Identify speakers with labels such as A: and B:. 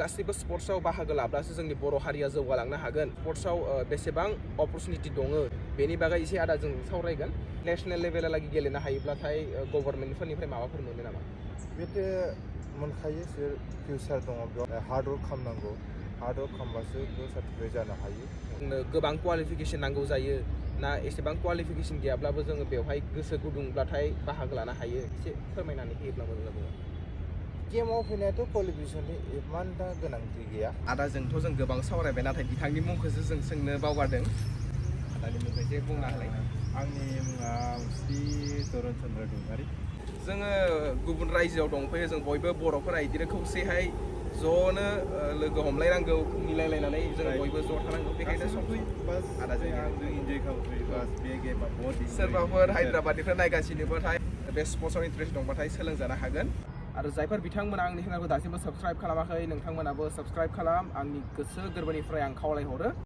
A: गासिबो स्पर्ट्सआव बाहागो लाब्लासो जोंनि बर' हारिया जौगालांनो हागोन स्पर्ट्सआव बेसेबां अपरचुनिटि दङ बेनि बागै एसे आदा जों सावरायगोन नेशनेल लेभेलागि गेलेनो हायोब्लाथाय गभर्नमेन्टफोरनिफ्राय माबाफोर मोनो नामा
B: बेथ' मोनखायो फिउचार दङ बेयाव हार्ड वर्क खालामनांगौ हार्ड वर्क खालामबासो बेयाव सार्टिफिकेट जानो हायो
A: गोबां क्वालिफिकेसन नांगौ जायो ना एसेबां क्वालिफिकेसन गैयाब्लाबो जोङो बेवहाय गोसो गुदुंब्लाथाय बाहागो लानो हायो एसे फोरमायनानै होयोब्ला मोजां जागौमोन
B: गेमाव फैनायाथ' क्वालिफिकेसननि इमान दा गोनांथि गैया
A: आदाजोंथ' जों गोबां सावरायबाय नाथाय बिथांनि मुंखौसो जों सोंनो बावगारदों आदानि मुंखौ एसे बुंना होलाय
B: आंनि मुङा मुस्ति धरन चन्द्र दैमारि
A: जोङो गुबुन रायजोआव दंफैयो जों बयबो बर'फोरा बिदिनो खौसेहाय ज'नो लोगो हमलायनांगौ मिलायलायनानै जों बयबो ज' थानांगौ बेखायनो सोरबाफोर हायद्राबादनिफ्राय नायगासिनोबाथाय बे स्पर्ट्सआव इन्टारेस्ट दंबाथाय सोलोंजानो हागोन आरो जायफोर बिथांमोना आंनि चेनेलखौ दासिमबो साबस्क्राइब खालामाखै नोंथांमोनाबो साबस्क्राइब खालाम आंनि गोसो गोरबोनिफ्राय आं खावलायहरो